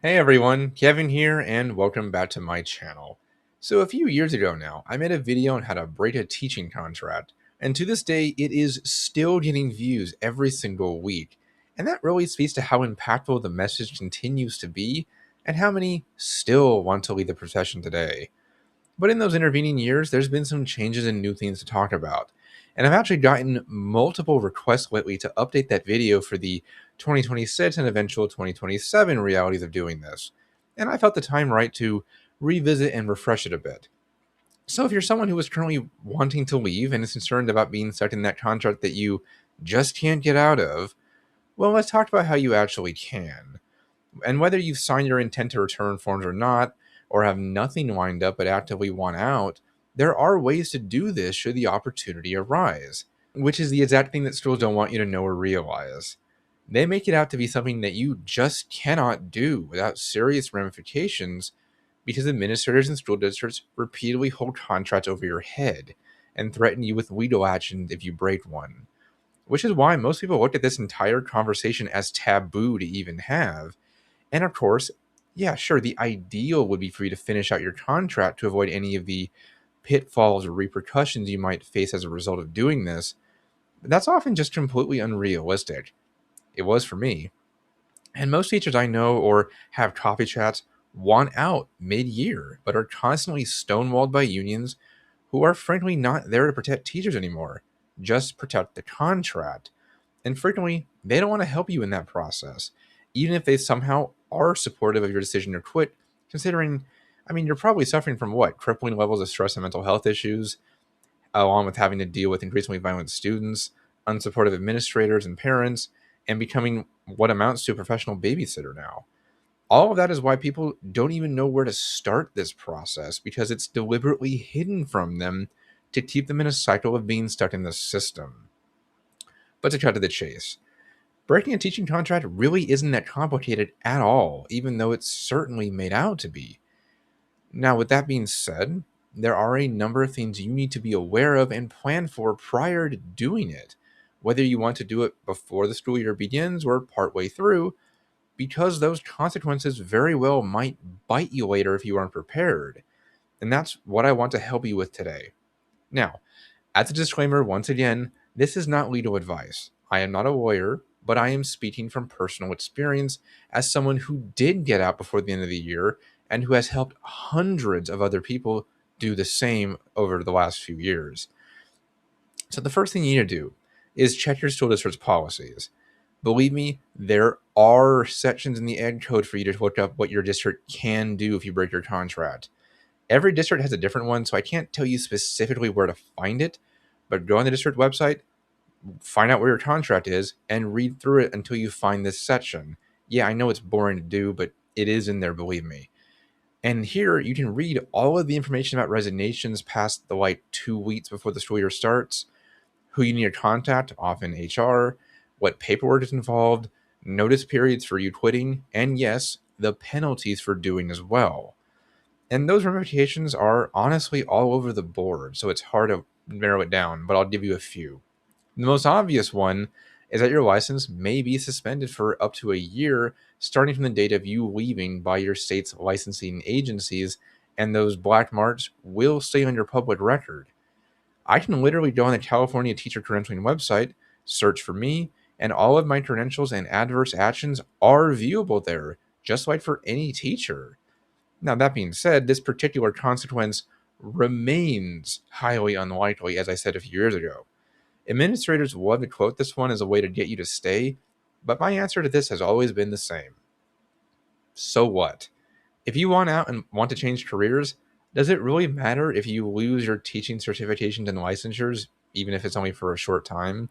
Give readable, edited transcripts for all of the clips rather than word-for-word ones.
Hey everyone, Kevin here, and welcome back to my channel. So a few years ago now, I made a video on how to break a teaching contract, and to this day, it is still getting views every single week. And that really speaks to how impactful the message continues to be, and how many still want to leave the profession today. But in those intervening years, there's been some changes and new things to talk about. And I've actually gotten multiple requests lately to update that video for the 2026 and eventual 2027 realities of doing this. And I felt the time right to revisit and refresh it a bit. So if you're someone who is currently wanting to leave and is concerned about being stuck in that contract that you just can't get out of, well, let's talk about how you actually can. And whether you've signed your intent to return forms or not, or have nothing lined up but actively want out, there are ways to do this should the opportunity arise, which is the exact thing that schools don't want you to know or realize. They make it out to be something that you just cannot do without serious ramifications because administrators and school districts repeatedly hold contracts over your head and threaten you with legal action if you break one. Which is why most people look at this entire conversation as taboo to even have, and of course, yeah, sure, the ideal would be for you to finish out your contract to avoid any of the pitfalls or repercussions you might face as a result of doing this. But that's often just completely unrealistic. It was for me. And most teachers I know or have coffee chats want out mid year, but are constantly stonewalled by unions who are frankly not there to protect teachers anymore, just protect the contract. And frequently, they don't want to help you in that process, even if they somehow are supportive of your decision to quit, considering, you're probably suffering from what? Crippling levels of stress and mental health issues, along with having to deal with increasingly violent students, unsupportive administrators and parents, and becoming what amounts to a professional babysitter now. All of that is why people don't even know where to start this process because it's deliberately hidden from them to keep them in a cycle of being stuck in the system. But to cut to the chase, breaking a teaching contract really isn't that complicated at all, even though it's certainly made out to be. Now, with that being said, there are a number of things you need to be aware of and plan for prior to doing it, whether you want to do it before the school year begins or partway through, because those consequences very well might bite you later if you aren't prepared. And that's what I want to help you with today. Now, as a disclaimer, once again, this is not legal advice. I am not a lawyer, but I am speaking from personal experience as someone who did get out before the end of the year and who has helped hundreds of other people do the same over the last few years. So, the first thing you need to do is check your school district's policies. Believe me, there are sections in the ed code for you to look up what your district can do if you break your contract. Every district has a different one, so I can't tell you specifically where to find it, but go on the district website, find out where your contract is, and read through it until you find this section. Yeah, I know it's boring to do, but it is in there, believe me. And here you can read all of the information about resignations past the 2 weeks before the school year starts, who you need to contact, often HR, what paperwork is involved, notice periods for you quitting, and yes, the penalties for doing as well. And those ramifications are honestly all over the board, so it's hard to narrow it down, but I'll give you a few. The most obvious one is that your license may be suspended for up to a year, starting from the date of you leaving by your state's licensing agencies, and those black marks will stay on your public record. I can literally go on the California Teacher Credentialing website, search for me, and all of my credentials and adverse actions are viewable there, just like for any teacher. Now, that being said, this particular consequence remains highly unlikely, as I said a few years ago. Administrators love to quote this one as a way to get you to stay, but my answer to this has always been the same. So what? If you want out and want to change careers, does it really matter if you lose your teaching certifications and licensures, even if it's only for a short time?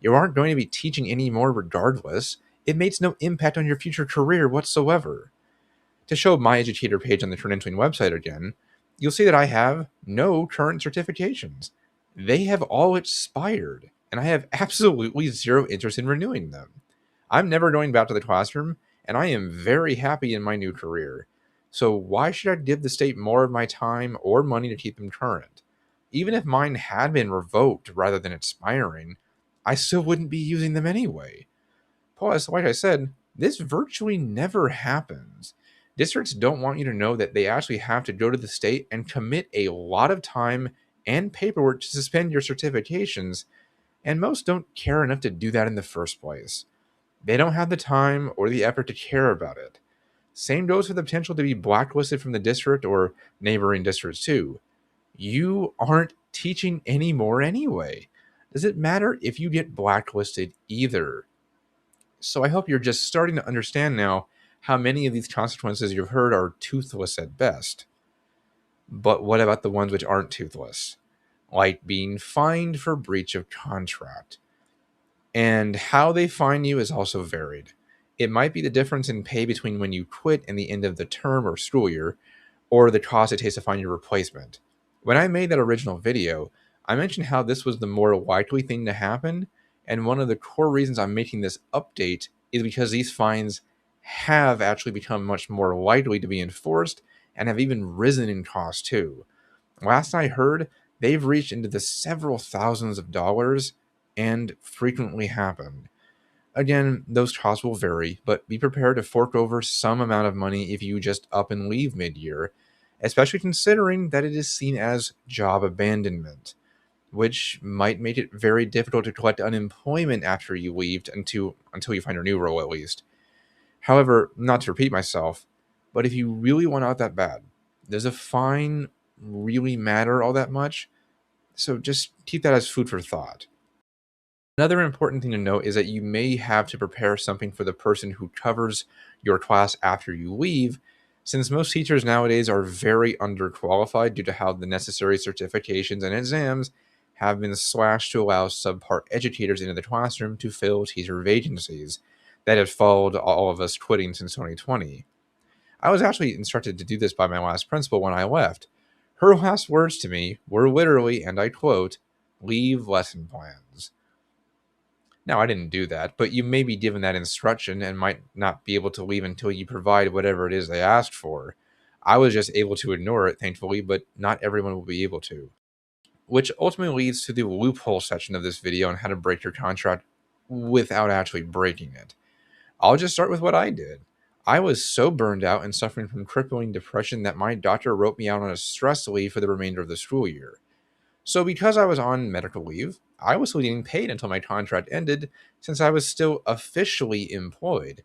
You aren't going to be teaching anymore regardless. It makes no impact on your future career whatsoever. To show my educator page on the credentialing website again, you'll see that I have no current certifications. They have all expired, and I have absolutely zero interest in renewing them. I'm never going back to the classroom, and I am very happy in my new career. So why should I give the state more of my time or money to keep them current? Even if mine had been revoked rather than expiring, I still wouldn't be using them anyway. Plus, like I said, this virtually never happens. Districts don't want you to know that they actually have to go to the state and commit a lot of time and paperwork to suspend your certifications, and most don't care enough to do that in the first place. They don't have the time or the effort to care about it. Same goes for the potential to be blacklisted from the district or neighboring districts too. You aren't teaching anymore anyway. Does it matter if you get blacklisted either? So I hope you're just starting to understand now how many of these consequences you've heard are toothless at best. But what about the ones which aren't toothless? Like being fined for breach of contract. And how they fine you is also varied. It might be the difference in pay between when you quit and the end of the term or school year, or the cost it takes to find your replacement. When I made that original video, I mentioned how this was the more likely thing to happen, and one of the core reasons I'm making this update is because these fines have actually become much more likely to be enforced and have even risen in cost too. Last I heard, they've reached into the several thousands of dollars and frequently happen. Again, those costs will vary, but be prepared to fork over some amount of money if you just up and leave mid year, especially considering that it is seen as job abandonment, which might make it very difficult to collect unemployment after you leave until you find a new role at least. However, not to repeat myself, but if you really want out that bad, does a fine really matter all that much? So just keep that as food for thought. Another important thing to note is that you may have to prepare something for the person who covers your class after you leave, since most teachers nowadays are very underqualified due to how the necessary certifications and exams have been slashed to allow subpar educators into the classroom to fill teacher vacancies that have followed all of us quitting since 2020. I was actually instructed to do this by my last principal when I left. Her last words to me were literally, and I quote, "leave lesson plans." Now, I didn't do that, but you may be given that instruction and might not be able to leave until you provide whatever it is they asked for. I was just able to ignore it, thankfully, but not everyone will be able to. Which ultimately leads to the loophole section of this video on how to break your contract without actually breaking it. I'll just start with what I did. I was so burned out and suffering from crippling depression that my doctor wrote me out on a stress leave for the remainder of the school year. So, because I was on medical leave, I was still getting paid until my contract ended, since I was still officially employed,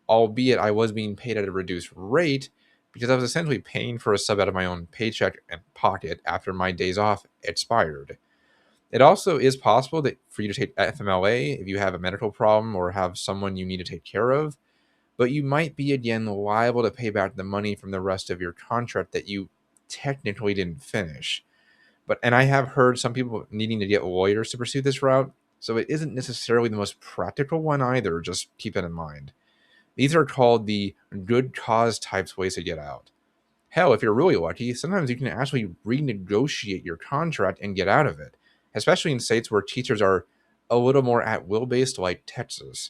albeit I was being paid at a reduced rate because I was essentially paying for a sub out of my own paycheck and pocket after my days off expired. It also is possible that for you to take FMLA if you have a medical problem or have someone you need to take care of, but you might be again liable to pay back the money from the rest of your contract that you technically didn't finish. And I have heard some people needing to get lawyers to pursue this route, so it isn't necessarily the most practical one either, just keep it in mind. These are called the good cause types ways to get out. Hell, if you're really lucky, sometimes you can actually renegotiate your contract and get out of it, especially in states where teachers are a little more at will based, like Texas.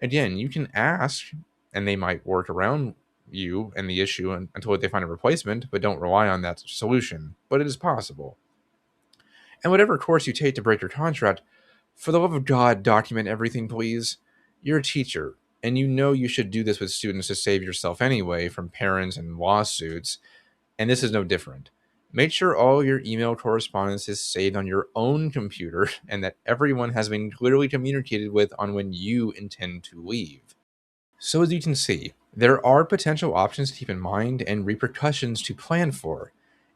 Again, you can ask, and they might work around you and the issue until they find a replacement, but don't rely on that solution. But it is possible. And whatever course you take to break your contract, for the love of God, document everything, please. You're a teacher, and you know you should do this with students to save yourself anyway from parents and lawsuits, and this is no different. Make sure all your email correspondence is saved on your own computer and that everyone has been clearly communicated with on when you intend to leave. So, as you can see, there are potential options to keep in mind and repercussions to plan for.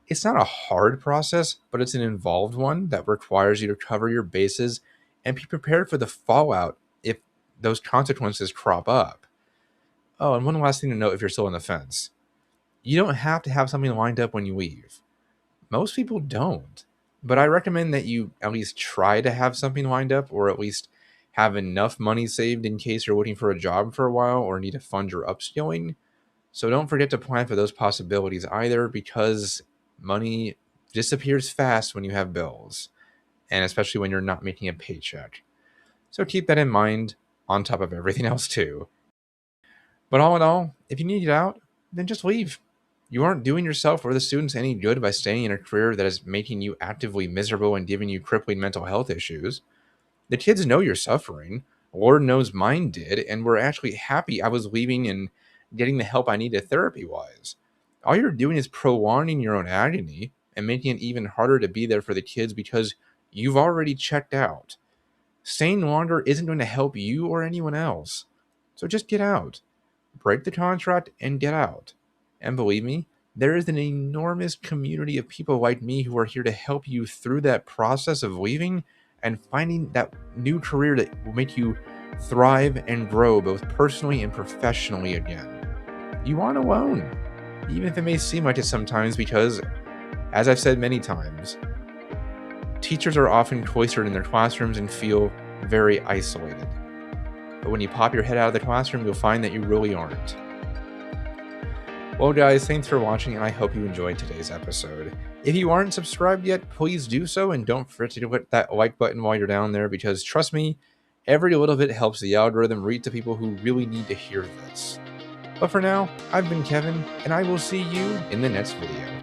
It's not a hard process, but it's an involved one that requires you to cover your bases and be prepared for the fallout if those consequences crop up. Oh, and one last thing to note if you're still on the fence: you don't have to have something lined up when you leave. Most people don't. But I recommend that you at least try to have something lined up, or at least have enough money saved in case you're looking for a job for a while or need to fund your upskilling. So don't forget to plan for those possibilities either, because money disappears fast when you have bills, and especially when you're not making a paycheck. So keep that in mind on top of everything else too. But all in all, if you need to get out, then just leave. You aren't doing yourself or the students any good by staying in a career that is making you actively miserable and giving you crippling mental health issues. The kids know you're suffering. Lord knows mine did, and were actually happy I was leaving and getting the help I needed therapy-wise. All you're doing is prolonging your own agony and making it even harder to be there for the kids because you've already checked out. Staying longer isn't going to help you or anyone else. So just get out. Break the contract and get out. And believe me, there is an enormous community of people like me who are here to help you through that process of leaving and finding that new career that will make you thrive and grow both personally and professionally again. You aren't alone, even if it may seem like it sometimes, because, as I've said many times, teachers are often cloistered in their classrooms and feel very isolated. But when you pop your head out of the classroom, you'll find that you really aren't. Well, guys, thanks for watching, and I hope you enjoyed today's episode. If you aren't subscribed yet, please do so, and don't forget to hit that like button while you're down there, because trust me, every little bit helps the algorithm reach the people who really need to hear this. But for now, I've been Kevin, and I will see you in the next video.